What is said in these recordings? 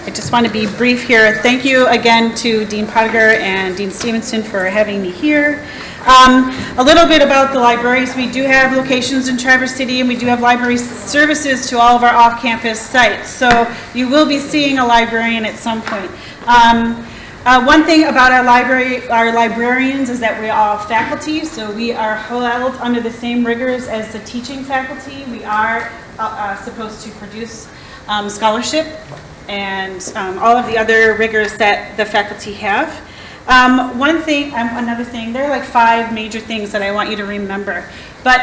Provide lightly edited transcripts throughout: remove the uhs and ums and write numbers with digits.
I just want to be brief here. Thank you again to Dean Pottinger and Dean Stevenson for having me here. A little bit about the libraries. We do have locations in Traverse City, and we do have library services to all of our off-campus sites. So you will be seeing a librarian at some point. One thing about our librarians is that we are all faculty, so we are held under the same rigors as the teaching faculty. We are supposed to produce scholarship and all of the other rigors that the faculty have. Another thing, there are like 5 major things that I want you to remember. But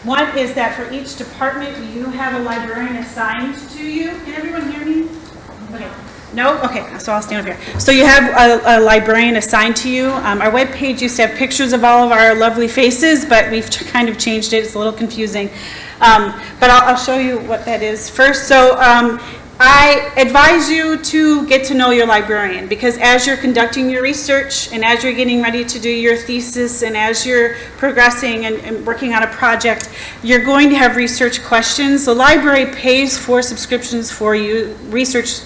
one is that for each department, you have a librarian assigned to you. Can everyone hear me? Okay. No? Okay, so I'll stand up here. So you have a librarian assigned to you. Our webpage used to have pictures of all of our lovely faces, but we've kind of changed it. It's a little confusing. But I'll show you what that is first. So I advise you to get to know your librarian, because as you're conducting your research and as you're getting ready to do your thesis and as you're progressing and working on a project, you're going to have research questions. The library pays for subscriptions for you, research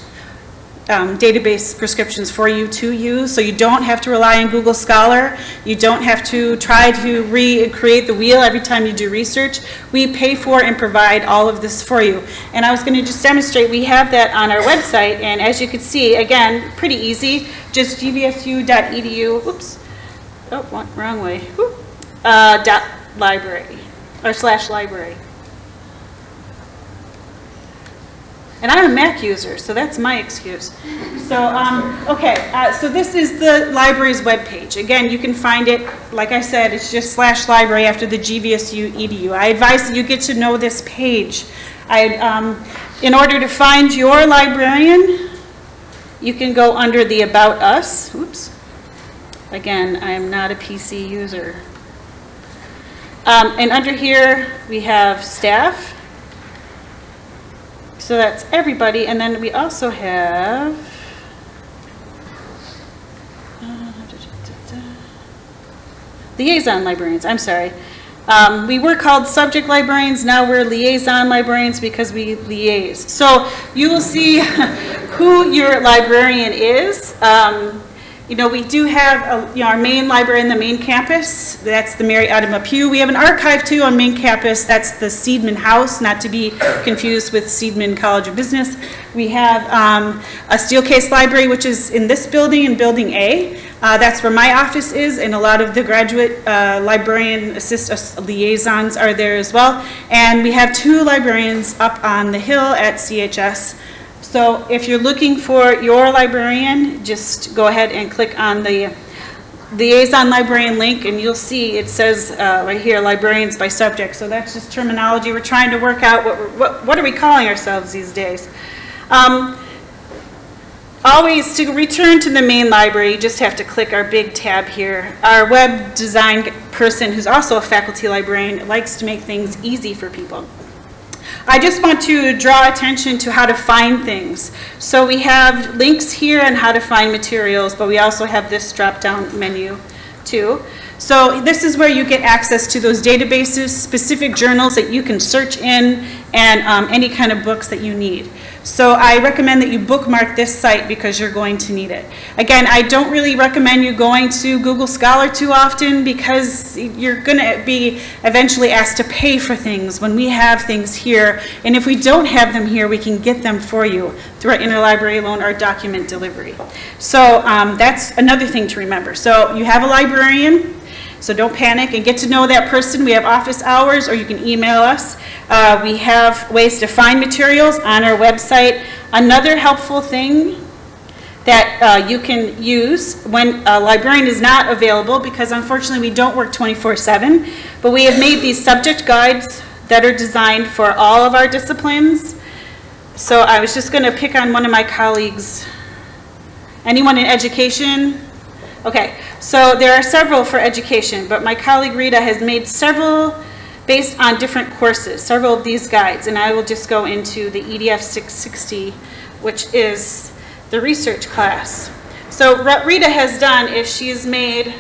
database prescriptions for you to use, so you don't have to rely on Google Scholar. You don't have to try to recreate the wheel every time you do research. We pay for and provide all of this for you. And I was going to just demonstrate, we have that on our website, and as you can see, again, pretty easy, just gvsu.edu, oops, oh, wrong way, .library, or /library. And I'm a Mac user, so that's my excuse. So, so this is the library's webpage. Again, you can find it, like I said, it's just /library after the GVSU edu. I advise that you get to know this page. In order to find your librarian, you can go under the About Us. Oops. Again, I am not a PC user. And under here, we have staff. So that's everybody, and then we also have liaison librarians. I'm sorry. We were called subject librarians. Now we're liaison librarians because we liaise. So you will see who your librarian is. We do have our main library in the main campus. That's the Mary Adama Pugh. We have an archive too on main campus. That's the Seidman House, not to be confused with Seidman College of Business. We have a Steelcase library, which is in this building, in Building A. That's where my office is, and a lot of the graduate librarian liaisons are there as well. And we have 2 librarians up on the hill at CHS. So if you're looking for your librarian, just go ahead and click on the liaison librarian link, and you'll see it says right here, librarians by subject. So that's just terminology. We're trying to work out what are we calling ourselves these days. Always, to return to the main library, you just have to click our big tab here. Our web design person, who's also a faculty librarian, likes to make things easy for people. I just want to draw attention to how to find things. So we have links here on how to find materials, but we also have this drop-down menu too. So this is where you get access to those databases, specific journals that you can search in, and any kind of books that you need. So I recommend that you bookmark this site because you're going to need it. Again, I don't really recommend you going to Google Scholar too often because you're going to be eventually asked to pay for things when we have things here. And if we don't have them here, we can get them for you through our interlibrary loan or document delivery. So that's another thing to remember. So you have a librarian. So don't panic and get to know that person. We have office hours, or you can email us. We have ways to find materials on our website. Another helpful thing that you can use when a librarian is not available, because unfortunately we don't work 24/7, but we have made these subject guides that are designed for all of our disciplines. So I was just going to pick on one of my colleagues. Anyone in education? Okay, so there are several for education, but my colleague Rita has made several based on different courses, several of these guides, and I will just go into the EDF 660, which is the research class. So what Rita has done is she has made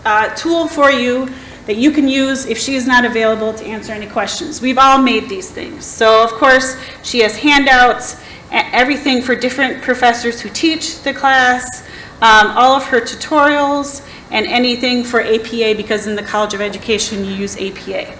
a tool for you that you can use if she is not available to answer any questions. We've all made these things. So of course, she has handouts, everything for different professors who teach the class, all of her tutorials, and anything for APA, because in the College of Education you use APA.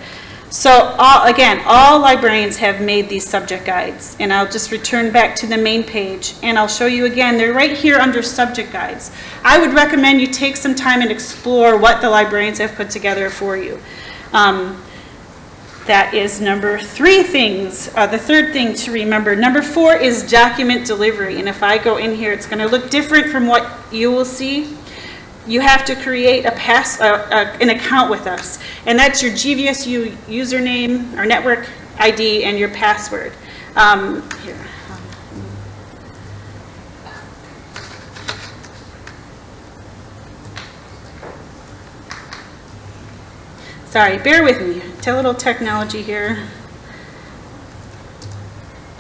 So again, all librarians have made these subject guides, and I'll just return back to the main page and I'll show you again. They're right here under subject guides. I would recommend you take some time and explore what the librarians have put together for you. That is number 3 things. The third thing to remember. Number 4 is document delivery, and if I go in here, it's going to look different from what you will see. You have to create an account with us, and that's your GVSU username or network ID and your password. Here. Sorry, bear with me. A little technology here.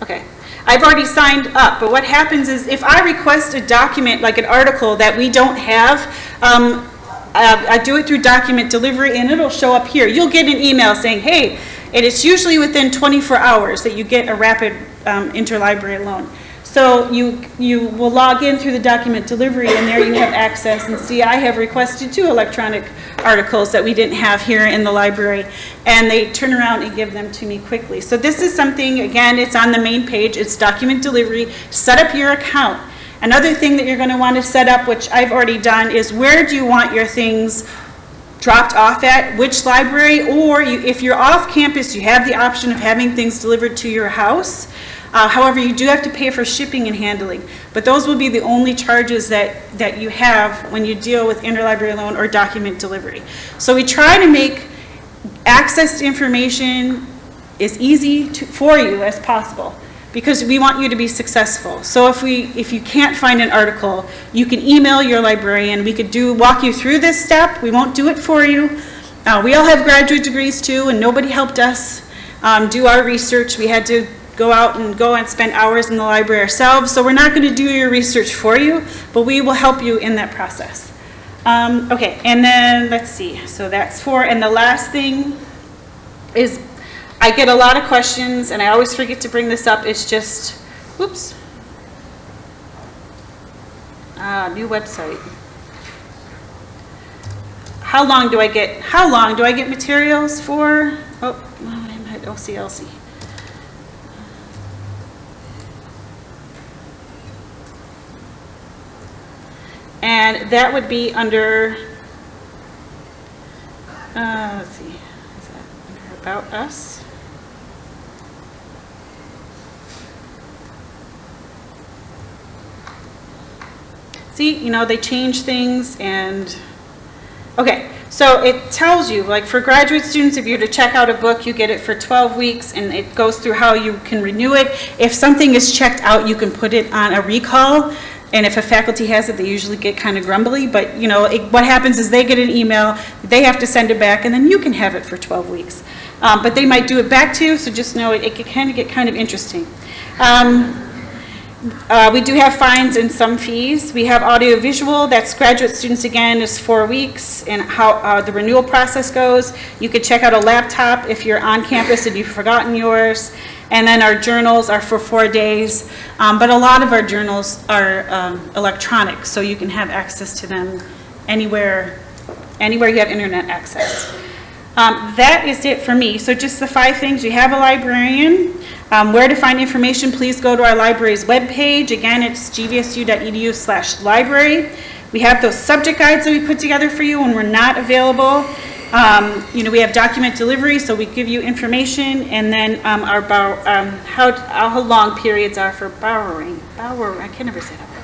Okay. I've already signed up, but what happens is if I request a document, like an article that we don't have, I do it through document delivery and it'll show up here. You'll get an email saying, hey, and it's usually within 24 hours that you get a rapid interlibrary loan. So you will log in through the document delivery and there you have access and see I have requested 2 electronic articles that we didn't have here in the library, and they turn around and give them to me quickly. So this is something, again, it's on the main page, it's document delivery. Set up your account. Another thing that you're going to want to set up, which I've already done, is where do you want your things dropped off at, which library, or if you're off campus, you have the option of having things delivered to your house. However, you do have to pay for shipping and handling, but those will be the only charges that you have when you deal with interlibrary loan or document delivery. So we try to make access to information as easy for you as possible, because we want you to be successful. So if you can't find an article, you can email your librarian. We could walk you through this step. We won't do it for you. We all have graduate degrees too, and nobody helped us do our research. We had to go and spend hours in the library ourselves. So we're not going to do your research for you, but we will help you in that process. Okay, and then let's see. So that's 4. And the last thing is, I get a lot of questions, and I always forget to bring this up. It's just, whoops. New website. How long do I get materials for? Oh, I'm at OCLC. And that would be under, let's see, is that under About Us? See, they change things, and okay, so it tells you, like for graduate students, if you're to check out a book, you get it for 12 weeks, and it goes through how you can renew it. If something is checked out, you can put it on a recall. And if a faculty has it, they usually get kind of grumbly, but what happens is they get an email, they have to send it back, and then you can have it for 12 weeks. But they might do it back to you, so just know it can get kind of interesting. We do have fines and some fees. We have audiovisual, that's graduate students again, is 4 weeks, and how the renewal process goes. You could check out a laptop if you're on campus and you've forgotten yours. And then our journals are for 4 days, but a lot of our journals are electronic, so you can have access to them anywhere you have internet access. That is it for me. So just the 5 things. You have a librarian. Where to find information, please go to our library's webpage. Again, it's gvsu.edu/library. We have those subject guides that we put together for you when we're not available. We have document delivery, so we give you information, and then how long periods are for borrowing. I can never say that word.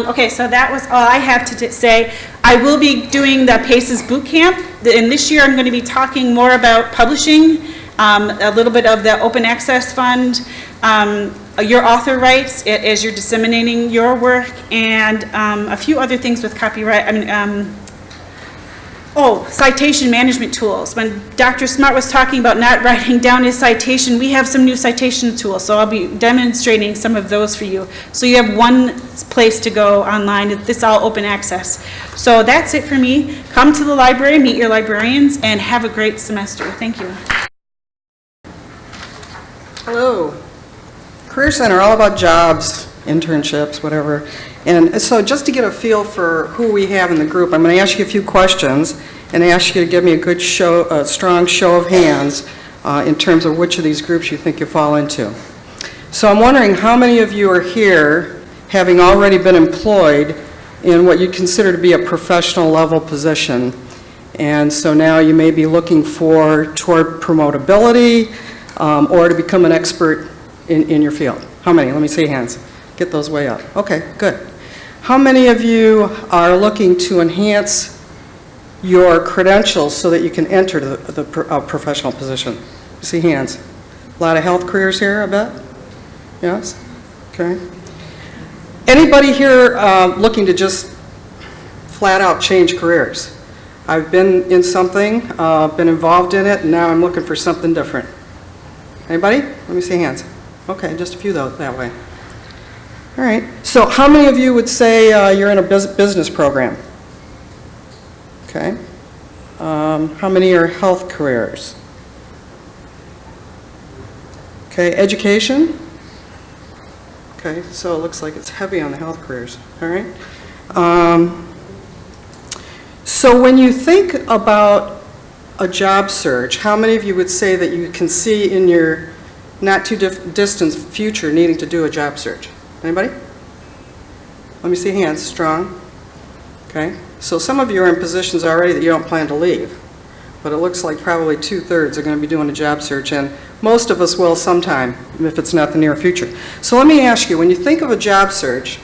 Okay, so that was all I have to say. I will be doing the PACES boot camp, and this year I'm going to be talking more about publishing, a little bit of the Open Access Fund, your author rights as you're disseminating your work, and a few other things with copyright. Citation management tools. When Dr. Smart was talking about not writing down his citation, we have some new citation tools, so I'll be demonstrating some of those for you. So you have one place to go online. It's all open access. So that's it for me. Come to the library, meet your librarians, and have a great semester. Thank you. Hello. Career Center, all about jobs, internships, whatever. And so just to get a feel for who we have in the group, I'm going to ask you a few questions and ask you to give me a good strong show of hands in terms of which of these groups you think you fall into. So I'm wondering how many of you are here having already been employed in what you consider to be a professional level position. And so now you may be looking toward promotability or to become an expert in your field. How many? Let me see hands. Get those way up. Okay, good. How many of you are looking to enhance your credentials so that you can enter the professional position? See hands. A lot of health careers here, I bet? Yes? Okay. Anybody here looking to just flat out change careers? I've been in something, been involved in it, and now I'm looking for something different. Anybody? Let me see hands. Okay, just a few though, that way. All right. So how many of you would say you're in a business program? Okay. How many are health careers? Okay, education? Okay, so it looks like it's heavy on the health careers. All right. So when you think about a job search, how many of you would say that you can see in your not too distant future needing to do a job search? Anybody? Let me see hands, strong. Okay, so some of you are in positions already that you don't plan to leave, but it looks like probably 2/3 are going to be doing a job search, and most of us will sometime, if it's not the near future. So let me ask you, when you think of a job search,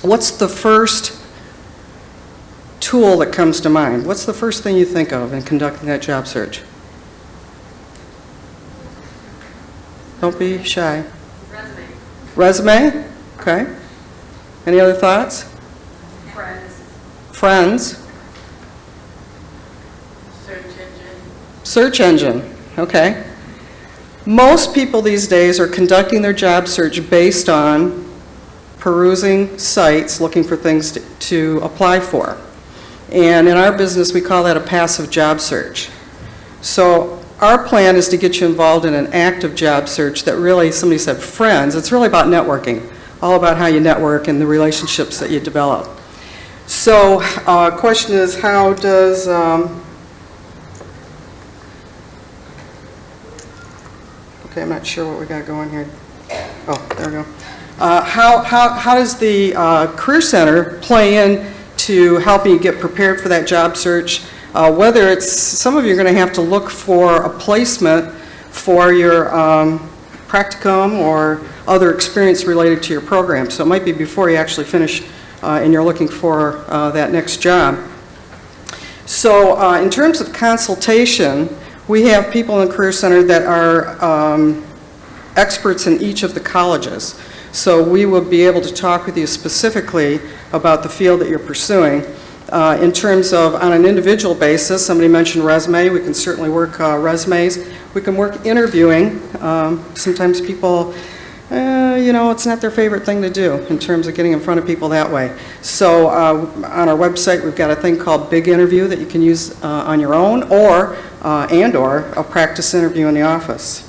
what's the first tool that comes to mind? What's the first thing you think of in conducting that job search? Don't be shy. Resume? Okay. Any other thoughts? Friends. Search engine. Okay. Most people these days are conducting their job search based on perusing sites, looking for things to apply for. And in our business, we call that a passive job search. So our plan is to get you involved in an active job search that really, somebody said friends, it's really about networking, all about how you network and the relationships that you develop. So question is, how does, okay, I'm not sure what we got going here. Oh, there we go. How does the Career Center play in to helping you get prepared for that job search? Whether it's, some of you are going to have to look for a placement for your practicum or other experience related to your program. So it might be before you actually finish and you're looking for that next job. So in terms of consultation, we have people in the Career Center that are experts in each of the colleges. So we will be able to talk with you specifically about the field that you're pursuing. In terms of on an individual basis, somebody mentioned resume, we can certainly work resumes. We can work interviewing. Sometimes people, you know, it's not their favorite thing to do in terms of getting in front of people that way. So on our website, we've got a thing called Big Interview that you can use on your own, or a practice interview in the office.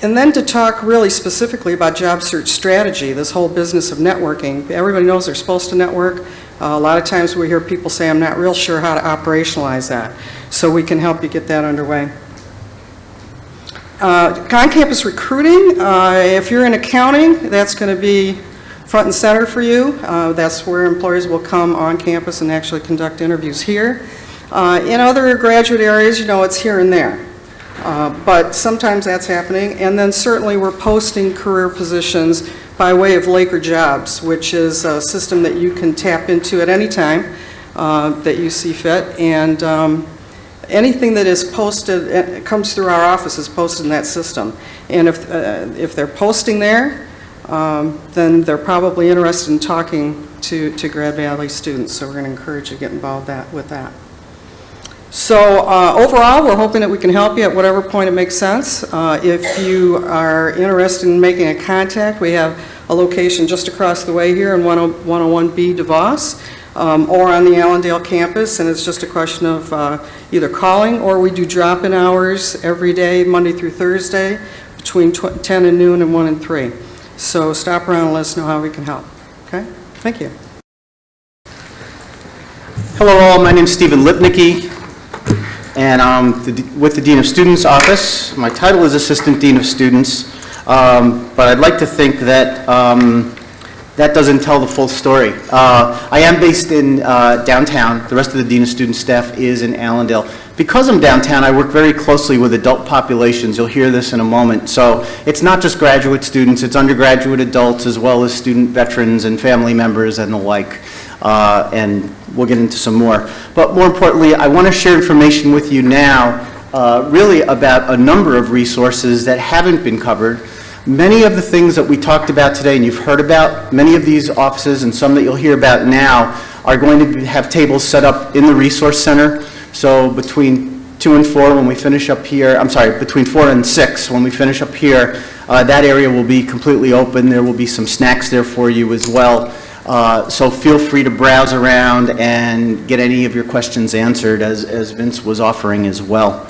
And then to talk really specifically about job search strategy, this whole business of networking. Everybody knows they're supposed to network. A lot of times we hear people say, I'm not real sure how to operationalize that. So we can help you get that underway. On-campus recruiting, if you're in accounting, that's going to be front and center for you. That's where employers will come on campus and actually conduct interviews here. In other graduate areas, you know, it's here and there. But sometimes that's happening. And then certainly we're posting career positions by way of Laker Jobs, which is a system that you can tap into at any time that you see fit. And anything that is posted, comes through our office, is posted in that system. And if they're posting there, then they're probably interested in talking to Grad Valley students. So we're going to encourage you to get involved with that. So overall, we're hoping that we can help you at whatever point it makes sense. If you are interested in making a contact, we have a location just across the way here in 101B DeVos. or on the Allendale campus, and it's just a question of either calling, or we do drop-in hours every day, Monday through Thursday, between 10 and noon and 1 and 3. So stop around and let us know how we can help. Okay? Thank you. Hello all, my name is Stephen Lipnicki, and I'm with the Dean of Students Office. My title is Assistant Dean of Students, but I'd like to think that that doesn't tell the full story. I am based in downtown. The rest of the Dean of Students staff is in Allendale. Because I'm downtown, I work very closely with adult populations. You'll hear this in a moment. So it's not just graduate students, it's undergraduate adults as well as student veterans and family members and the like. And we'll get into some more. But more importantly, I want to share information with you now really about a number of resources that haven't been covered. Many of the things that we talked about today and you've heard about, many of these offices and some that you'll hear about now are going to have tables set up in the Resource Center. So between 2 and 4 when we finish up here, I'm sorry, between 4 and 6 when we finish up here, that area will be completely open. There will be some snacks there for you as well. So feel free to browse around and get any of your questions answered as Vince was offering as well.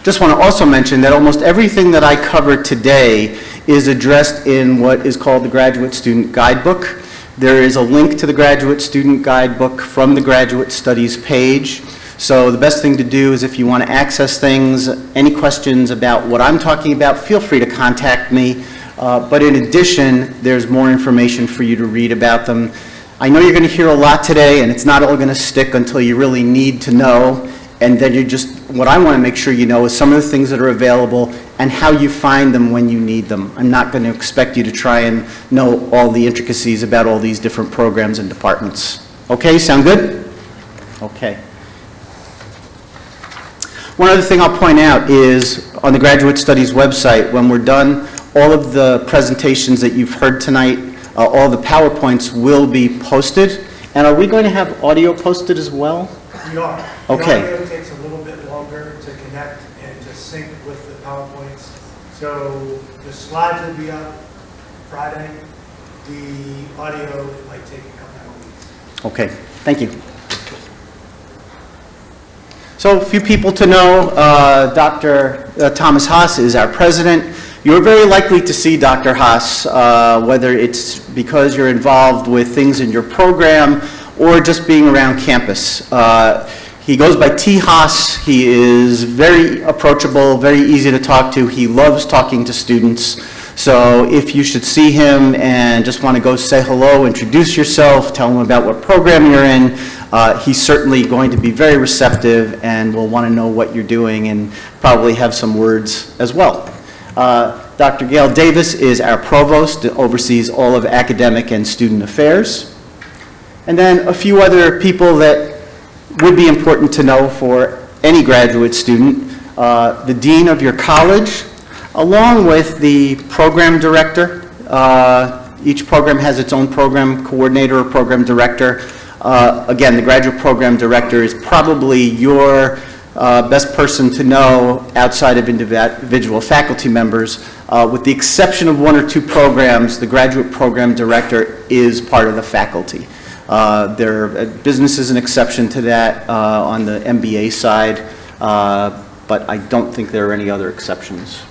Just want to also mention that almost everything that I covered today is addressed in what is called the Graduate Student Guidebook. There is a link to the Graduate Student Guidebook from the Graduate Studies page. So the best thing to do is if you want to access things, any questions about what I'm talking about, feel free to contact me. But in addition, there's more information for you to read about them. I know you're going to hear a lot today, and it's not all going to stick until you really need to know. And then what I want to make sure you know is some of the things that are available and how you find them when you need them. I'm not going to expect you to try and know all the intricacies about all these different programs and departments. Okay, sound good? Okay. One other thing I'll point out is on the Graduate Studies website, when we're done, all of the presentations that you've heard tonight, all the PowerPoints will be posted. And are we going to have audio posted as well? We are. Okay. The audio takes a little bit longer to connect and to sync with the PowerPoints. So the slides will be up Friday. The audio might take a couple of weeks. Okay, thank you. So a few people to know, Dr. Thomas Haas is our president. You're very likely to see Dr. Haas, whether it's because you're involved with things in your program or just being around campus. He goes by T. Haas. He is very approachable, very easy to talk to. He loves talking to students. So if you should see him and just want to go say hello, introduce yourself, tell him about what program you're in, he's certainly going to be very receptive and will want to know what you're doing and probably have some words as well. Dr. Gail Davis is our provost that oversees all of academic and student affairs. And then a few other people that would be important to know for any graduate student. The dean of your college, along with the program director. Each program has its own program coordinator or program director. Again, the graduate program director is probably your best person to know outside of individual faculty members. With the exception of 1 or 2 programs, the graduate program director is part of the faculty. Business is an exception to that on the MBA side, but I don't think there are any other exceptions.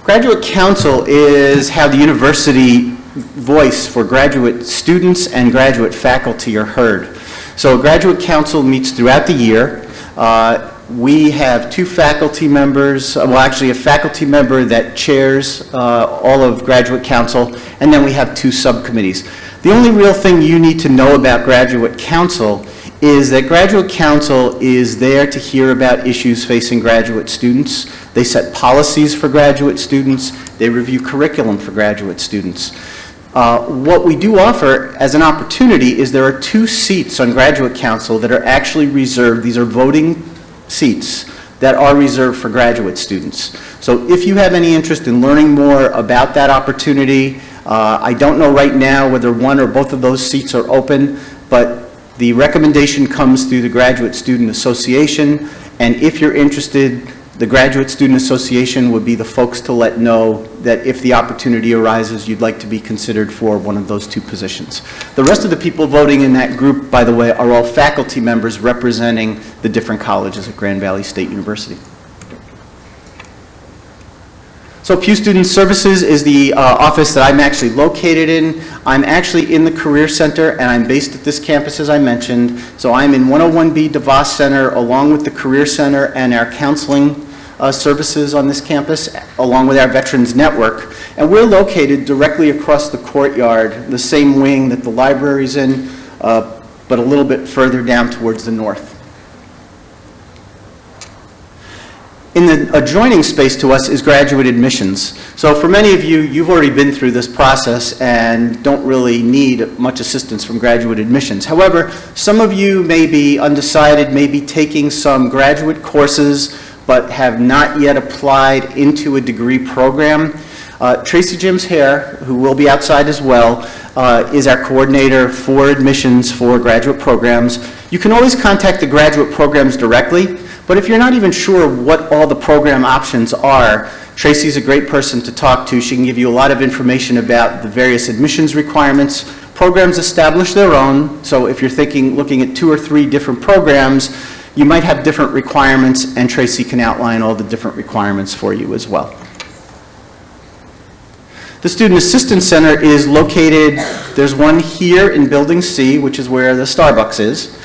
Graduate Council is how the university voice for graduate students and graduate faculty are heard. So Graduate Council meets throughout the year. We have 2 faculty members, well actually a faculty member that chairs all of Graduate Council, and then we have 2 subcommittees. The only real thing you need to know about Graduate Council is that Graduate Council is there to hear about issues facing graduate students. They set policies for graduate students. They review curriculum for graduate students. What we do offer as an opportunity is there are 2 seats on Graduate Council that are actually reserved. These are voting seats that are reserved for graduate students. So if you have any interest in learning more about that opportunity, I don't know right now whether one or both of those seats are open, but the recommendation comes through the Graduate Student Association, and if you're interested, The Graduate Student Association would be the folks to let know that if the opportunity arises, you'd like to be considered for one of those two positions. The rest of the people voting in that group, by the way, are all faculty members representing the different colleges at Grand Valley State University. So Pew Student Services is the office that I'm actually located in. I'm actually in the Career Center, and I'm based at this campus, as I mentioned. So I'm in 101B DeVos Center, along with the Career Center and our counseling services on this campus, along with our Veterans Network. And we're located directly across the courtyard, the same wing that the library's in, but a little bit further down towards the north. In the adjoining space to us is graduate admissions. So for many of you, you've already been through this process and don't really need much assistance from graduate admissions. However, some of you may be undecided, may be taking some graduate courses, but have not yet applied into a degree program. Tracy Jims Hare, who will be outside as well, is our coordinator for admissions for graduate programs. You can always contact the graduate programs directly, but if you're not even sure what all the program options are, Tracy's a great person to talk to. She can give you a lot of information about the various admissions requirements. Programs establish their own, so if you're looking at 2 or 3 different programs, you might have different requirements, and Tracy can outline all the different requirements for you as well. The Student Assistance Center is located, there's one here in Building C, which is where the Starbucks is.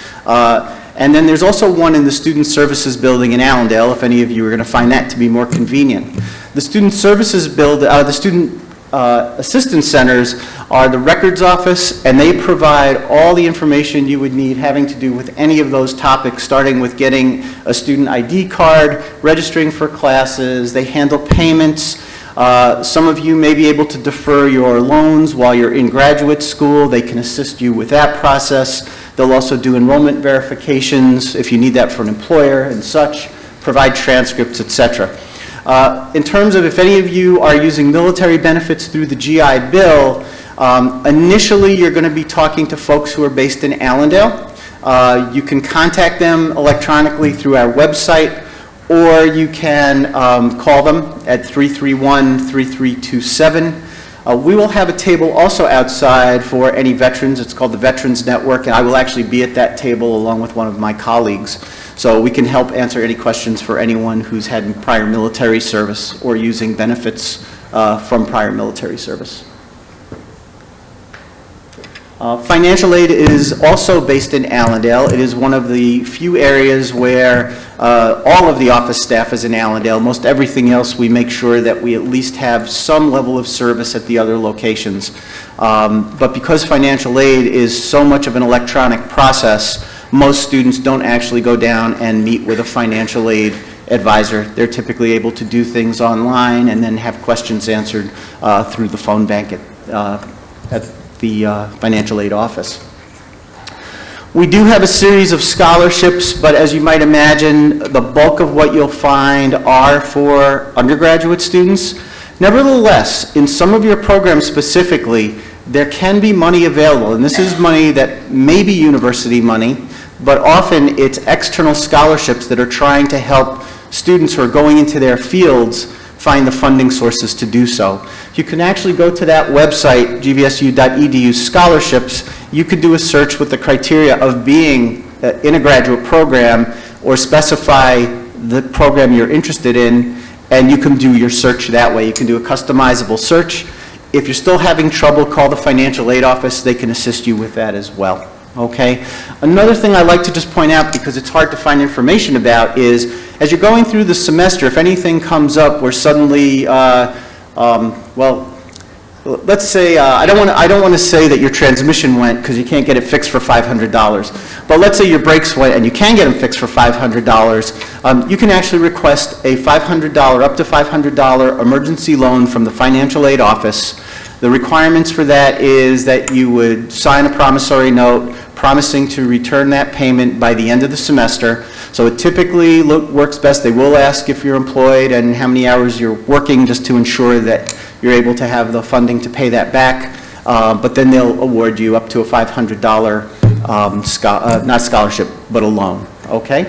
And then there's also one in the Student Services Building in Allendale, if any of you are going to find that to be more convenient. The Student Services the Student Assistance Centers are the records office, and they provide all the information you would need having to do with any of those topics, starting with getting a student ID card, registering for classes. They handle payments. Some of you may be able to defer your loans while you're in graduate school. They can assist you with that process. They'll also do enrollment verifications if you need that for an employer and such, provide transcripts, etc. In terms of if any of you are using military benefits through the GI Bill, initially you're going to be talking to folks who are based in Allendale. You can contact them electronically through our website, or you can call them at 331-3327. We will have a table also outside for any veterans. It's called the Veterans Network, and I will actually be at that table along with one of my colleagues. So we can help answer any questions for anyone who's had prior military service or using benefits from prior military service. Financial aid is also based in Allendale. It is one of the few areas where all of the office staff is in Allendale. Most everything else, we make sure that we at least have some level of service at the other locations. But because financial aid is so much of an electronic process, most students don't actually go down and meet with a financial aid advisor. They're typically able to do things online and then have questions answered through the phone bank at the financial aid office. We do have a series of scholarships, but as you might imagine, the bulk of what you'll find are for undergraduate students. Nevertheless, in some of your programs specifically, there can be money available, and this is money that may be university money, but often it's external scholarships that are trying to help students who are going into their fields find the funding sources to do so. You can actually go to that website, gvsu.edu scholarships. You could do a search with the criteria of being in a graduate program or specify the program you're interested in, and you can do your search that way. You can do a customizable search. If you're still having trouble, call the financial aid office. They can assist you with that as well. Okay? Another thing I like to just point out, because it's hard to find information about, is as you're going through the semester, if anything comes up where suddenly, well, let's say, I don't want to say that your transmission went because you can't get it fixed for $500, but let's say your brakes went and you can get them fixed for $500, you can actually request a $500, up to $500 emergency loan from the financial aid office. The requirements for that is that you would sign a promissory note promising to return that payment by the end of the semester. So it typically works best. They will ask if you're employed and how many hours you're working, just to ensure that you're able to have the funding to pay that back. But then they'll award you up to a $500, not scholarship, but a loan. Okay?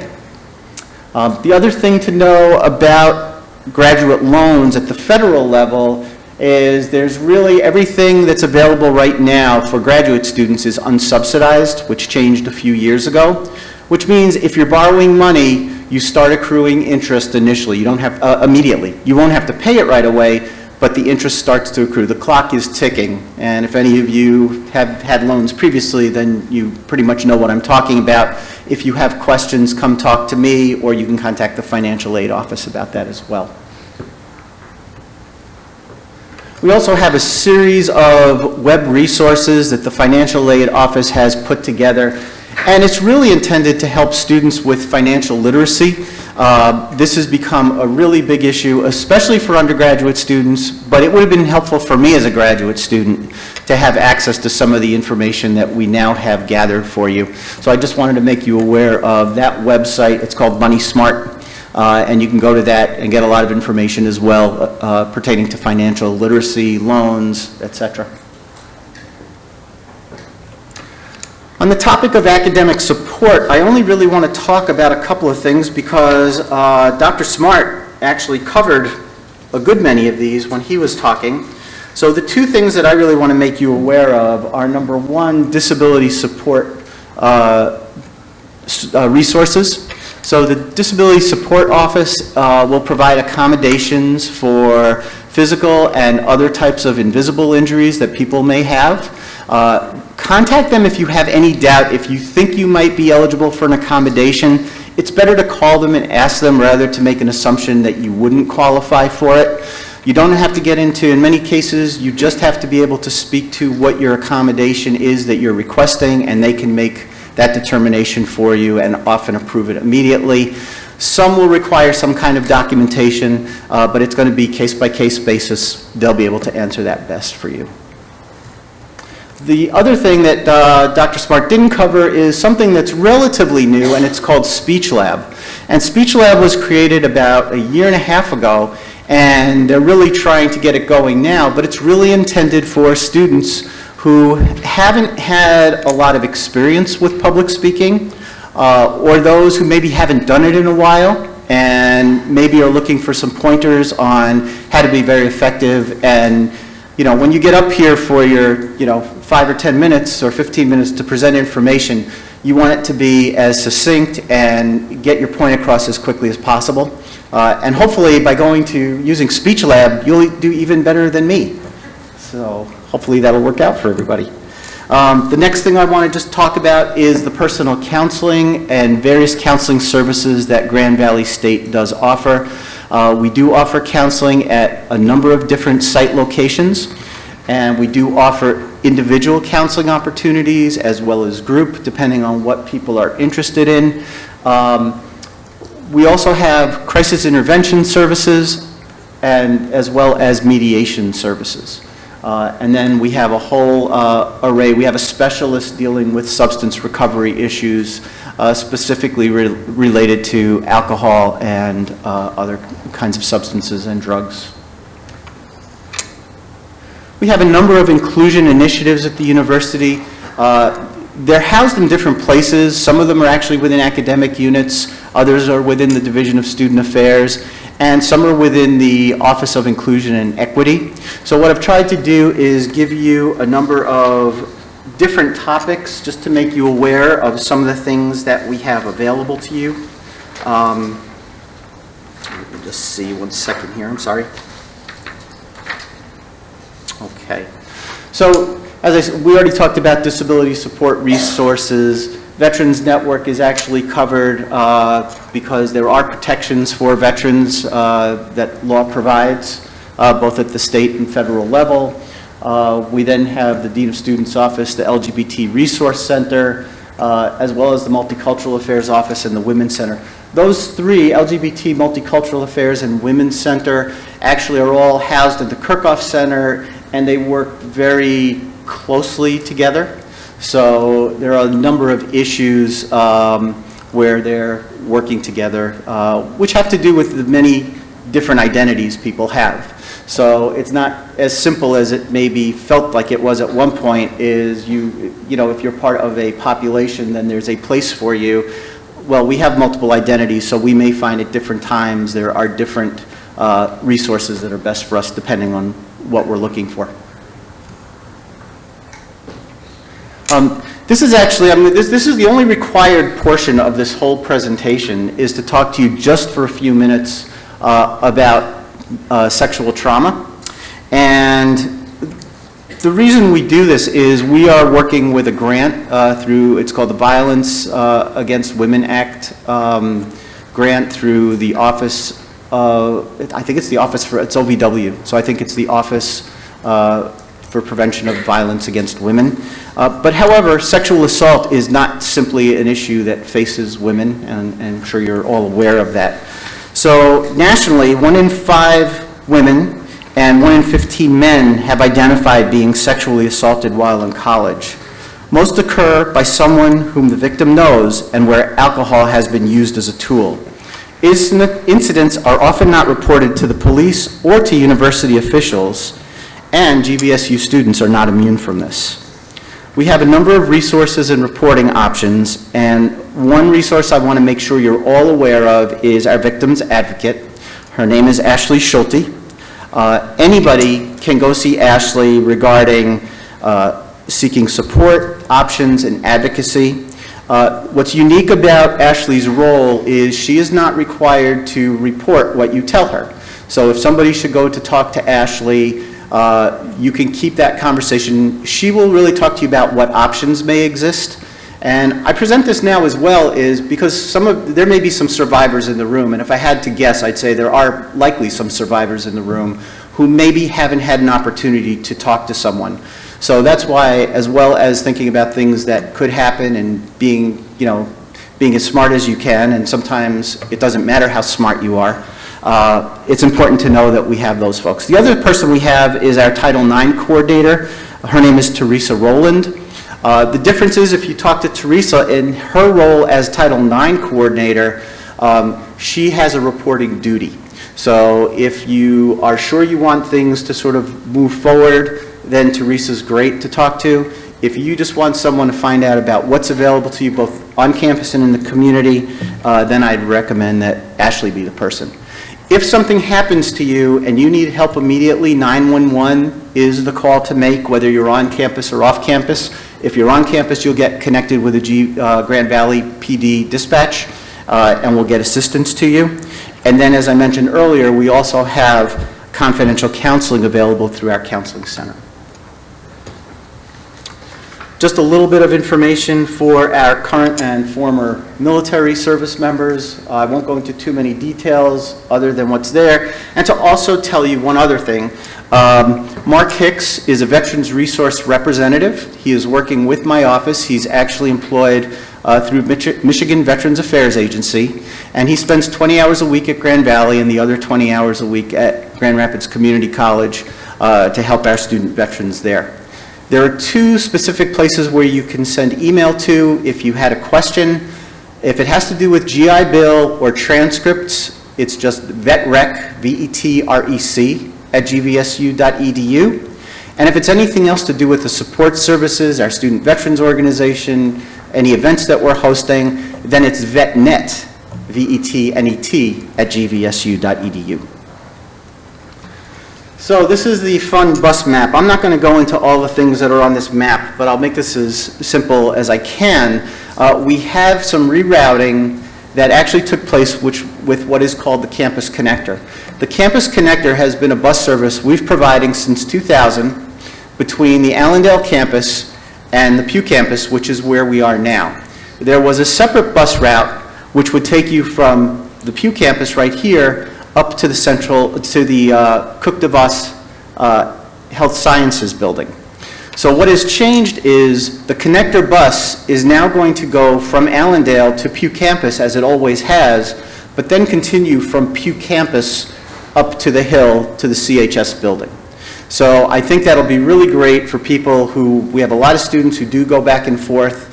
The other thing to know about graduate loans at the federal level is there's really everything that's available right now for graduate students is unsubsidized, which changed a few years ago, which means if you're borrowing money, you start accruing interest initially. You don't have, immediately. You won't have to pay it right away, but the interest starts to accrue. The clock is ticking, and if any of you have had loans previously, then you pretty much know what I'm talking about. If you have questions, come talk to me, or you can contact the financial aid office about that as well. We also have a series of web resources that the financial aid office has put together, and it's really intended to help students with financial literacy. This has become a really big issue, especially for undergraduate students, but it would have been helpful for me as a graduate student to have access to some of the information that we now have gathered for you. So I just wanted to make you aware of that website. It's called Money Smart. And you can go to that and get a lot of information as well pertaining to financial literacy, loans, etc. On the topic of academic support, I only really want to talk about a couple of things because Dr. Smart actually covered a good many of these when he was talking. So the two things that I really want to make you aware of are, number one, disability support resources. So the Disability Support Office will provide accommodations for physical and other types of invisible injuries that people may have. Contact them if you have any doubt. If you think you might be eligible for an accommodation, it's better to call them and ask them rather to make an assumption that you wouldn't qualify for it. You don't have to get into, in many cases, you just have to be able to speak to what your accommodation is that you're requesting, and they can make that determination for you and often approve it immediately. Some will require some kind of documentation, but it's going to be case-by-case basis. They'll be able to answer that best for you. The other thing that Dr. Smart didn't cover is something that's relatively new, and it's called Speech Lab. And Speech Lab was created about a year and a half ago, and they're really trying to get it going now, but it's really intended for students who haven't had a lot of experience with public speaking, or those who maybe haven't done it in a while and maybe are looking for some pointers on how to be very effective. And when you get up here for your 5 or 10 minutes or 15 minutes to present information, you want it to be as succinct and get your point across as quickly as possible. And hopefully by using Speech Lab, you'll do even better than me. So hopefully that'll work out for everybody. The next thing I want to just talk about is the personal counseling and various counseling services that Grand Valley State does offer. We do offer counseling at a number of different site locations, and we do offer individual counseling opportunities as well as group, depending on what people are interested in. We also have crisis intervention services and as well as mediation services. And then we have a whole array. We have a specialist dealing with substance recovery issues, specifically related to alcohol and other kinds of substances and drugs. We have a number of inclusion initiatives at the university. They're housed in different places. Some of them are actually within academic units. Others are within the Division of Student Affairs. And some are within the Office of Inclusion and Equity. So what I've tried to do is give you a number of different topics just to make you aware of some of the things that we have available to you. Let me just see 1 second here, I'm sorry. Okay. So as I said, we already talked about disability support resources. Veterans Network is actually covered because there are protections for veterans that law provides, both at the state and federal level. We then have the Dean of Students Office, the LGBT Resource Center, as well as the Multicultural Affairs Office and the Women's Center. Those three, LGBT, Multicultural Affairs, and Women's Center, actually are all housed at the Kirchhoff Center, and they work very closely together. So there are a number of issues where they're working together, which have to do with the many different identities people have. So it's not as simple as it maybe felt like it was at one point, is you know, if you're part of a population, then there's a place for you. well, we have multiple identities, so we may find at different times there are different resources that are best for us depending on what we're looking for. This is actually, this is the only required portion of this whole presentation, is to talk to you just for a few minutes about sexual trauma. And the reason we do this is we are working with a grant through, it's called the Violence Against Women Act grant through the Office I think it's the Office for, it's OVW, so I think it's the Office for Prevention of Violence Against Women. But however, sexual assault is not simply an issue that faces women, and I'm sure you're all aware of that. So nationally, 1 in 5 women and 1 in 15 men have identified being sexually assaulted while in college. Most occur by someone whom the victim knows and where alcohol has been used as a tool. Incidents are often not reported to the police or to university officials, and GVSU students are not immune from this. We have a number of resources and reporting options, and one resource I want to make sure you're all aware of is our victim's advocate. Her name is Ashley Schulte. Anybody can go see Ashley regarding seeking support, options, and advocacy. What's unique about Ashley's role is she is not required to report what you tell her. So if somebody should go to talk to Ashley, you can keep that conversation. She will really talk to you about what options may exist. And I present this now as well is because there may be some survivors in the room, and if I had to guess, I'd say there are likely some survivors in the room who maybe haven't had an opportunity to talk to someone. So that's why, as well as thinking about things that could happen and being as smart as you can, and sometimes it doesn't matter how smart you are, it's important to know that we have those folks. The other person we have is our Title IX coordinator. Her name is Teresa Rowland. The difference is if you talk to Teresa, in her role as Title IX coordinator, she has a reporting duty. So if you are sure you want things to sort of move forward, then Teresa's great to talk to. If you just want someone to find out about what's available to you both on campus and in the community, then I'd recommend that Ashley be the person. If something happens to you and you need help immediately, 911 is the call to make, whether you're on campus or off campus. If you're on campus, you'll get connected with the Grand Valley PD dispatch, and we'll get assistance to you. And then, as I mentioned earlier, we also have confidential counseling available through our counseling center. Just a little bit of information for our current and former military service members. I won't go into too many details other than what's there. And to also tell you one other thing, Mark Hicks is a Veterans Resource Representative. He is working with my office. He's actually employed through Michigan Veterans Affairs Agency, and he spends 20 hours a week at Grand Valley and the other 20 hours a week at Grand Rapids Community College to help our student veterans there. There are 2 specific places where you can send email to if you had a question. If it has to do with GI Bill or transcripts, it's just vetrec, V-E-T-R-E-C, at gvsu.edu. And if it's anything else to do with the support services, our Student Veterans Organization, any events that we're hosting, then it's vetnet, V-E-T-N-E-T, at gvsu.edu. So this is the fun bus map. I'm not going to go into all the things that are on this map, but I'll make this as simple as I can. We have some rerouting that actually took place with what is called the Campus Connector. The Campus Connector has been a bus service we've providing since 2000 between the Allendale campus and the Pew campus, which is where we are now. There was a separate bus route which would take you from the Pew campus right here up to the Cook DeVos Health Sciences building. So what has changed is the connector bus is now going to go from Allendale to Pew campus, as it always has, but then continue from Pew campus up to the hill to the CHS building. So I think that'll be really great for people we have a lot of students who do go back and forth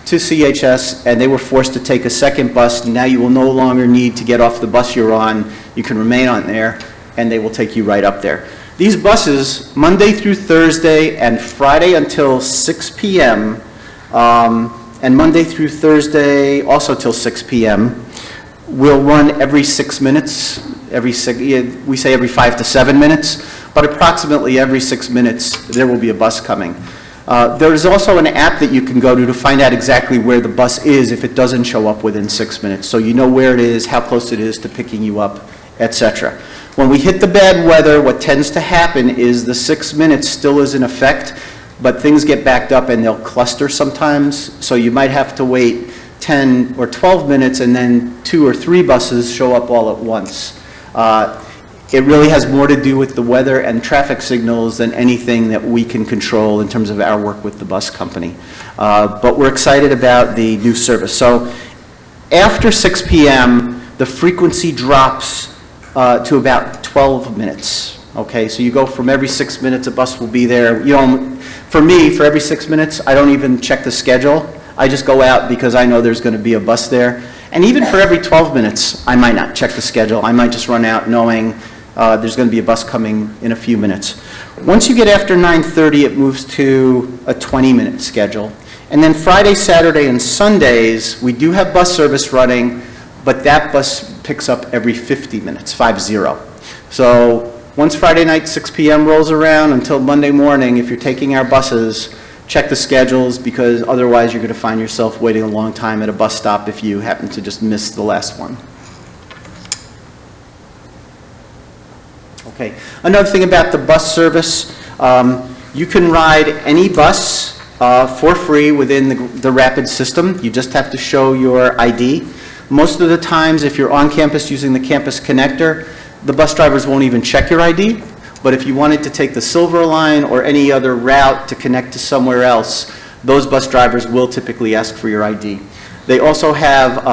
to CHS, and they were forced to take a second bus. Now you will no longer need to get off the bus you're on. You can remain on there, and they will take you right up there. These buses, Monday through Thursday and Friday until 6 p.m., And Monday through Thursday, also till 6 p.m. We'll run every 6 minutes, we say every 5 to 7 minutes, but approximately every 6 minutes, there will be a bus coming. There is also an app that you can go to find out exactly where the bus is if it doesn't show up within 6 minutes. So you know where it is, how close it is to picking you up, etc. When we hit the bad weather, what tends to happen is the 6 minutes still is in effect, but things get backed up and they'll cluster sometimes. So you might have to wait 10 or 12 minutes and then 2 or 3 buses show up all at once. It really has more to do with the weather and traffic signals than anything that we can control in terms of our work with the bus company. But we're excited about the new service. So after 6 p.m., the frequency drops to about 12 minutes. Okay, so you go from every 6 minutes a bus will be there. You know, for me, for every 6 minutes, I don't even check the schedule. I just go out because I know there's going to be a bus there. And even for every 12 minutes, I might not check the schedule. I might just run out knowing there's going to be a bus coming in a few minutes. Once you get after 9:30, it moves to a 20-minute schedule. And then Friday, Saturday, and Sundays, we do have bus service running, but that bus picks up every 50 minutes, 50. So once Friday night, 6 p.m. rolls around until Monday morning, if you're taking our buses, check the schedules, because otherwise you're going to find yourself waiting a long time at a bus stop if you happen to just miss the last one. Okay. Another thing about the bus service, you can ride any bus for free within the Rapid system. You just have to show your ID. Most of the times, if you're on campus using the Campus Connector, the bus drivers won't even check your ID. But if you wanted to take the Silver Line or any other route to connect to somewhere else, those bus drivers will typically ask for your ID. They also have,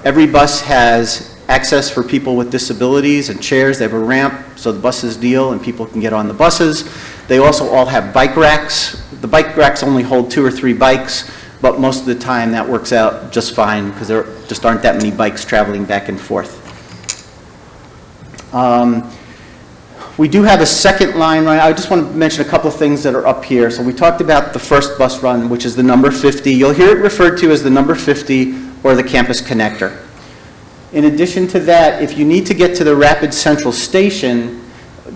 every bus has access for people with disabilities and chairs. They have a ramp, so the buses deal and people can get on the buses. They also all have bike racks. The bike racks only hold 2 or 3 bikes, but most of the time that works out just fine because there just aren't that many bikes traveling back and forth. We do have a second line run. I just want to mention a couple of things that are up here. So we talked about the first bus run, which is the number 50. You'll hear it referred to as the number 50 or the Campus Connector. In addition to that, if you need to get to the Rapid Central Station,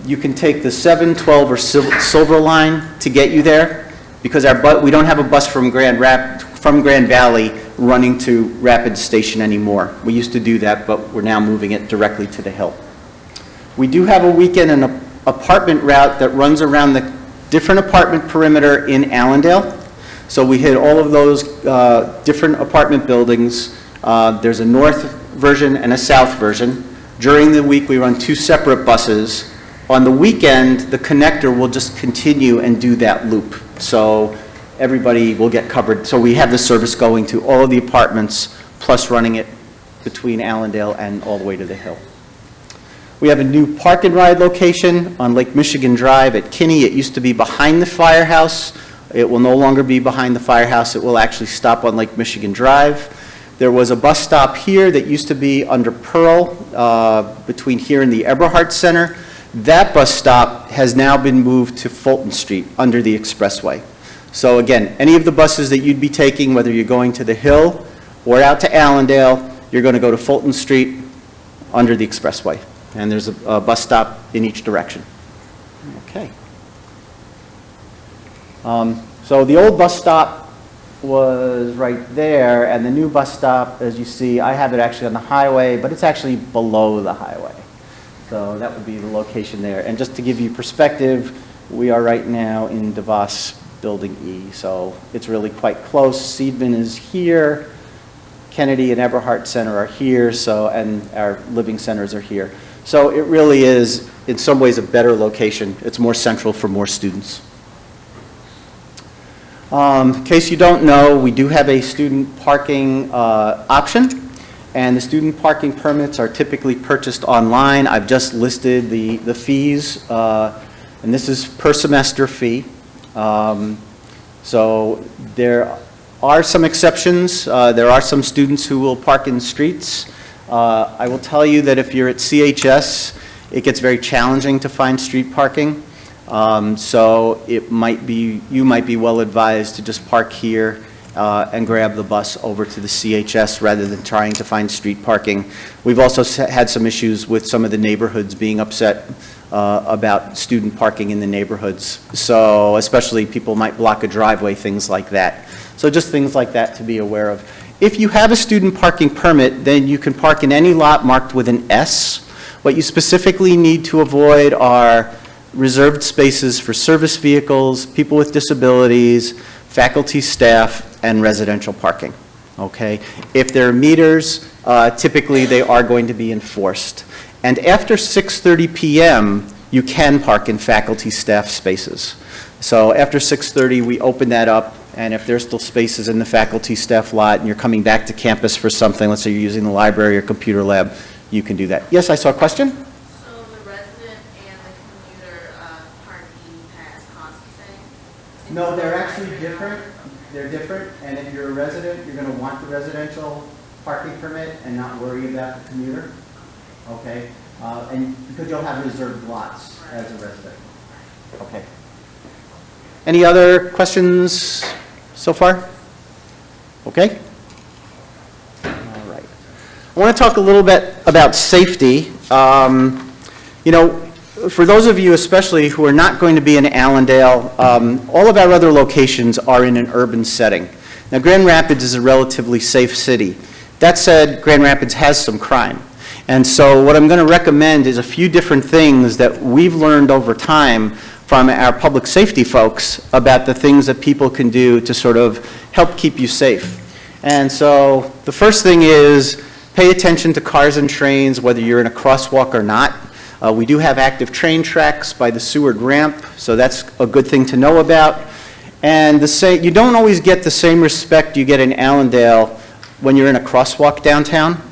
you can take the 7, 12, or Silver Line to get you there, because we don't have a bus from Grand Valley running to Rapid Station anymore. We used to do that, but we're now moving it directly to the Hill. We do have a weekend and an apartment route that runs around the different apartment perimeter in Allendale. So we hit all of those different apartment buildings. There's a north version and a south version. During the week, we run 2 separate buses. On the weekend, the connector will just continue and do that loop. So everybody will get covered. So we have the service going to all of the apartments, plus running it between Allendale and all the way to the Hill. We have a new park and ride location on Lake Michigan Drive at Kinney. It used to be behind the firehouse. It will no longer be behind the firehouse. It will actually stop on Lake Michigan Drive. There was a bus stop here that used to be under Pearl, between here and the Eberhardt Center. That bus stop has now been moved to Fulton Street under the expressway. So again, any of the buses that you'd be taking, whether you're going to the Hill or out to Allendale, you're going to go to Fulton Street under the expressway. And there's a bus stop in each direction. Okay. So the old bus stop was right there, and the new bus stop, as you see, I have it actually on the highway, but it's actually below the highway. So that would be the location there. And just to give you perspective, we are right now in DeVos Building E, so it's really quite close. Seidman is here, Kennedy and Eberhardt Center are here, so, and our living centers are here. So it really is, in some ways, a better location. It's more central for more students. In case you don't know, we do have a student parking option, and the student parking permits are typically purchased online. I've just listed the fees, and this is per semester fee. So there are some exceptions. There are some students who will park in streets. I will tell you that if you're at CHS, it gets very challenging to find street parking. So you might be well advised to just park here and grab the bus over to the CHS rather than trying to find street parking. We've also had some issues with some of the neighborhoods being upset about student parking in the neighborhoods. So especially people might block a driveway, things like that. So just things like that to be aware of. If you have a student parking permit, then you can park in any lot marked with an S. What you specifically need to avoid are reserved spaces for service vehicles, people with disabilities, faculty, staff, and residential parking, okay? If there are meters, typically they are going to be enforced. And after 6:30 p.m., you can park in faculty, staff spaces. So after 6:30, we open that up, and if there's still spaces in the faculty, staff lot, and you're coming back to campus for something, let's say you're using the library or computer lab, you can do that. Yes, I saw a question? So the resident and the commuter parking pass cost the same? No, they're actually different. They're different, and if you're a resident, you're going to want the residential parking permit and not worry about the commuter, okay? And because you'll have reserved lots as a resident. Okay. Any other questions so far? Okay. All right. I want to talk a little bit about safety. You know, for those of you especially who are not going to be in Allendale, all of our other locations are in an urban setting. Now, Grand Rapids is a relatively safe city. That said, Grand Rapids has some crime. And so what I'm going to recommend is a few different things that we've learned over time from our public safety folks about the things that people can do to sort of help keep you safe. And so the first thing is pay attention to cars and trains, whether you're in a crosswalk or not. We do have active train tracks by the Seward ramp, so that's a good thing to know about. And you don't always get the same respect you get in Allendale when you're in a crosswalk downtown.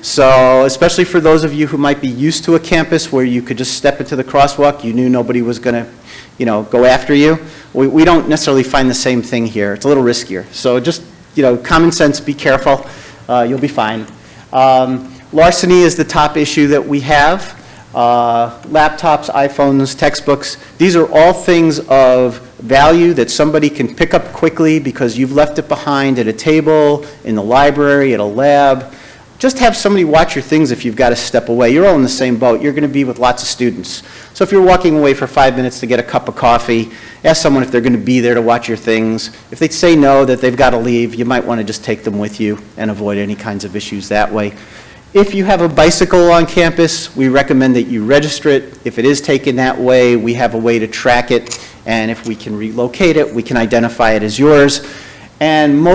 So especially for those of you who might be used to a campus where you could just step into the crosswalk, you knew nobody was going to, you know, go after you. We don't necessarily find the same thing here. It's a little riskier. So just, you know, common sense, be careful. You'll be fine. Larceny is the top issue that we have. Laptops, iPhones, textbooks, these are all things of value that somebody can pick up quickly because you've left it behind at a table, in the library, at a lab. Just have somebody watch your things if you've got to step away. You're all in the same boat. You're going to be with lots of students. So if you're walking away for 5 minutes to get a cup of coffee, ask someone if they're going to be there to watch your things. If they say no, that they've got to leave, you might want to just take them with you and avoid any kinds of issues that way. If you have a bicycle on campus, we recommend that you register it. If it is taken that way, we have a way to track it, and if we can relocate it, we can identify it as yours. And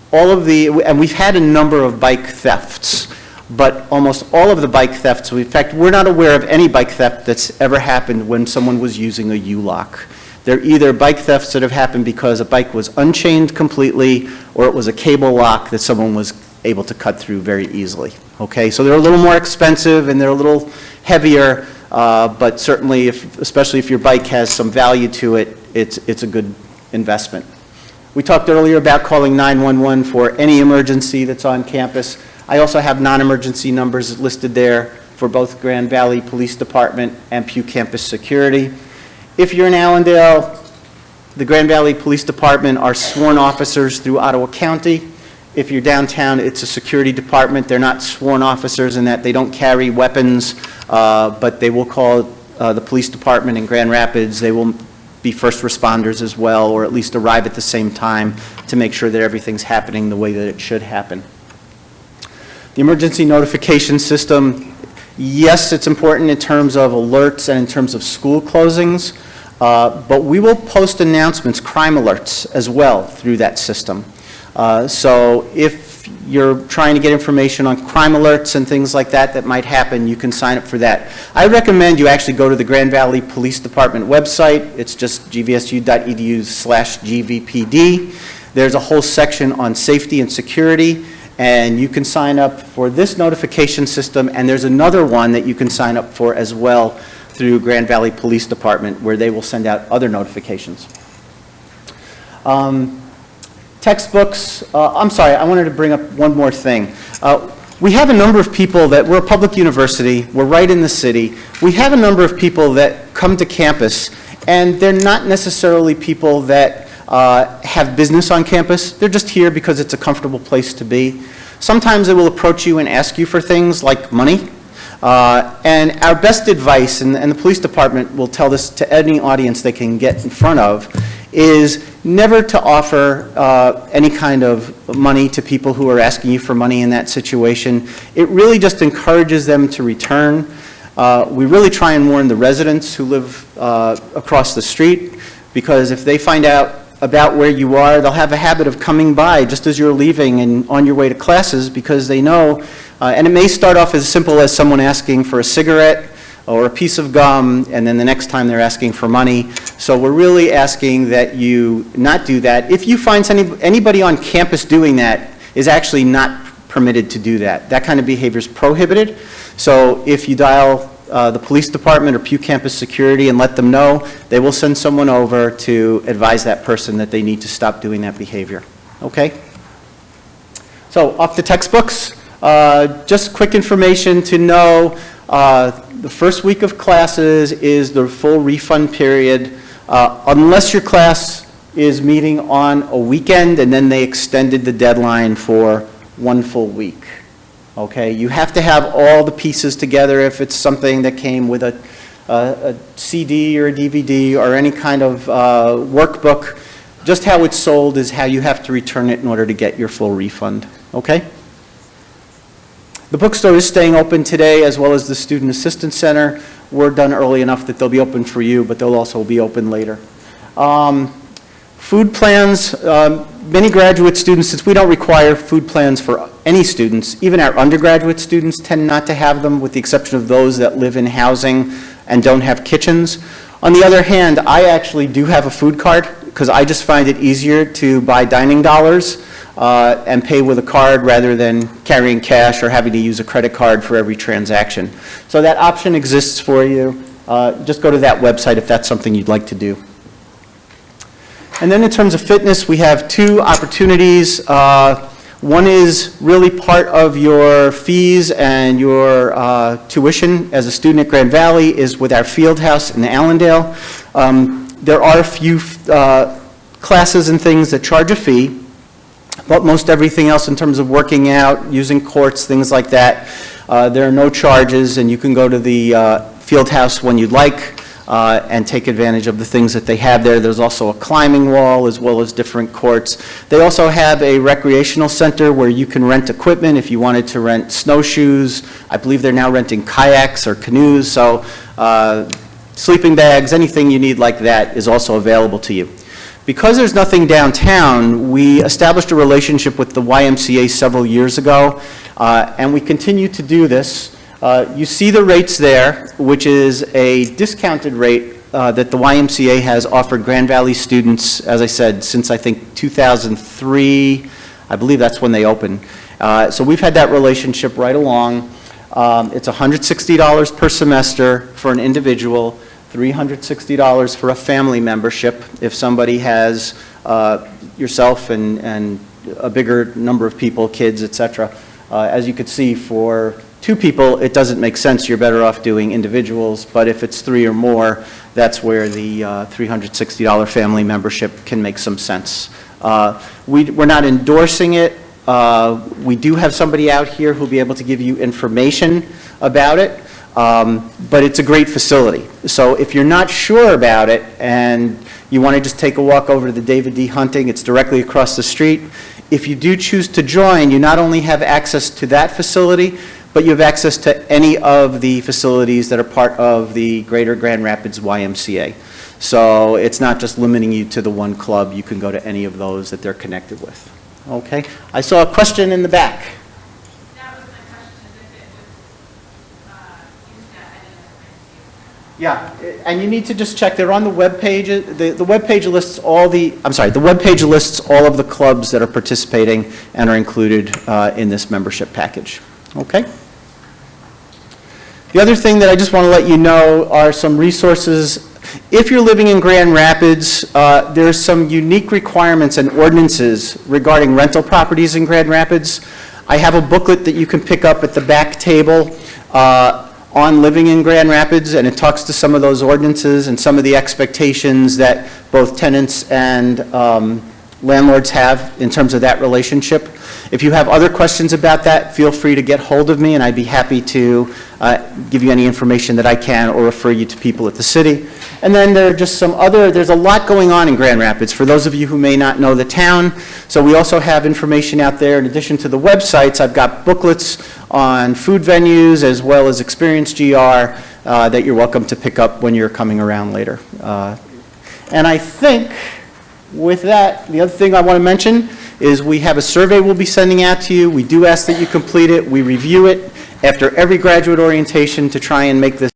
and we've had a number of bike thefts, but almost all of the bike thefts, in fact, we're not aware of any bike theft that's ever happened when someone was using a U-lock. They're either bike thefts that have happened because a bike was unchained completely, or it was a cable lock that someone was able to cut through very easily. Okay, so they're a little more expensive and they're a little heavier, but certainly, especially if your bike has some value to it, it's a good investment. We talked earlier about calling 911 for any emergency that's on campus. I also have non-emergency numbers listed there for both Grand Valley Police Department and Pew Campus Security. If you're in Allendale, the Grand Valley Police Department are sworn officers through Ottawa County. If you're downtown, it's a security department. They're not sworn officers in that they don't carry weapons, but they will call the police department in Grand Rapids. They will be first responders as well, or at least arrive at the same time to make sure that everything's happening the way that it should happen. The emergency notification system, yes, it's important in terms of alerts and in terms of school closings, but we will post announcements, crime alerts, as well through that system. So if you're trying to get information on crime alerts and things like that that might happen, you can sign up for that. I recommend you actually go to the Grand Valley Police Department website. It's just gvsu.edu/GVPD. There's a whole section on safety and security, and you can sign up for this notification system, and there's another one that you can sign up for as well through Grand Valley Police Department, where they will send out other notifications. Textbooks, I'm sorry, I wanted to bring up one more thing. We have a number of people that, we're a public university, we're right in the city. We have a number of people that come to campus, and they're not necessarily people that have business on campus. They're just here because it's a comfortable place to be. Sometimes they will approach you and ask you for things like money. And our best advice, and the police department will tell this to any audience they can get in front of, is never to offer any kind of money to people who are asking you for money in that situation. It really just encourages them to return. We really try and warn the residents who live across the street, because if they find out about where you are, they'll have a habit of coming by just as you're leaving and on your way to classes, because they know, and it may start off as simple as someone asking for a cigarette or a piece of gum, and then the next time they're asking for money. So we're really asking that you not do that. If you find anybody on campus doing that, is actually not permitted to do that. That kind of behavior is prohibited. So if you dial the police department or Pew Campus Security and let them know, they will send someone over to advise that person that they need to stop doing that behavior. Okay? So off the textbooks, just quick information to know. The first week of classes is the full refund period, unless your class is meeting on a weekend, and then they extended the deadline for 1 full week. Okay, you have to have all the pieces together if it's something that came with a CD or a DVD or any kind of workbook. Just how it's sold is how you have to return it in order to get your full refund. Okay? The bookstore is staying open today, as well as the Student Assistance Center. We're done early enough that they'll be open for you, but they'll also be open later. Food plans, many graduate students, since we don't require food plans for any students, even our undergraduate students tend not to have them, with the exception of those that live in housing and don't have kitchens. On the other hand, I actually do have a food card, because I just find it easier to buy dining dollars and pay with a card rather than carrying cash or having to use a credit card for every transaction. So that option exists for you. Just go to that website if that's something you'd like to do. And then in terms of fitness, we have 2 opportunities. One is really part of your fees and your tuition as a student at Grand Valley is with our field house in Allendale. There are a few classes and things that charge a fee, but most everything else in terms of working out, using courts, things like that, there are no charges, and you can go to the field house when you'd like and take advantage of the things that they have there. There's also a climbing wall as well as different courts. They also have a recreational center where you can rent equipment if you wanted to rent snowshoes. I believe they're now renting kayaks or canoes, so sleeping bags, anything you need like that is also available to you. Because there's nothing downtown, we established a relationship with the YMCA several years ago, and we continue to do this. You see the rates there, which is a discounted rate that the YMCA has offered Grand Valley students, as I said, since I think 2003. I believe that's when they opened. So we've had that relationship right along. It's $160 per semester for an individual, $360 for a family membership if somebody has yourself and a bigger number of people, kids, etc. As you could see, for 2 people, it doesn't make sense. You're better off doing individuals, but if it's 3 or more, that's where the $360 family membership can make some sense. We're not endorsing it. We do have somebody out here who'll be able to give you information about it, but it's a great facility. So if you're not sure about it and you want to just take a walk over to the David D. Hunting, it's directly across the street. If you do choose to join, you not only have access to that facility, but you have access to any of the facilities that are part of the Greater Grand Rapids YMCA. So it's not just limiting you to the one club. You can go to any of those that they're connected with. Okay? I saw a question in the back. That was my question, if it was used at, Yeah, and you need to just check. They're on the web page. The web page lists all the. The web page lists all of the clubs that are participating and are included in this membership package. Okay. The other thing that I just want to let you know are some resources. If you're living in Grand Rapids, there's some unique requirements and ordinances regarding rental properties in Grand Rapids. I have a booklet that you can pick up at the back table. on living in Grand Rapids, and it talks to some of those ordinances and some of the expectations that both tenants and landlords have in terms of that relationship. If you have other questions about that, feel free to get hold of me, and I'd be happy to give you any information that I can or refer you to people at the city. And then there are just there's a lot going on in Grand Rapids, for those of you who may not know the town. So we also have information out there. In addition to the websites, I've got booklets on food venues as well as Experience GR that you're welcome to pick up when you're coming around later. And I think with that, the other thing I want to mention is we have a survey we'll be sending out to you. We do ask that you complete it. We review it after every graduate orientation to try and make this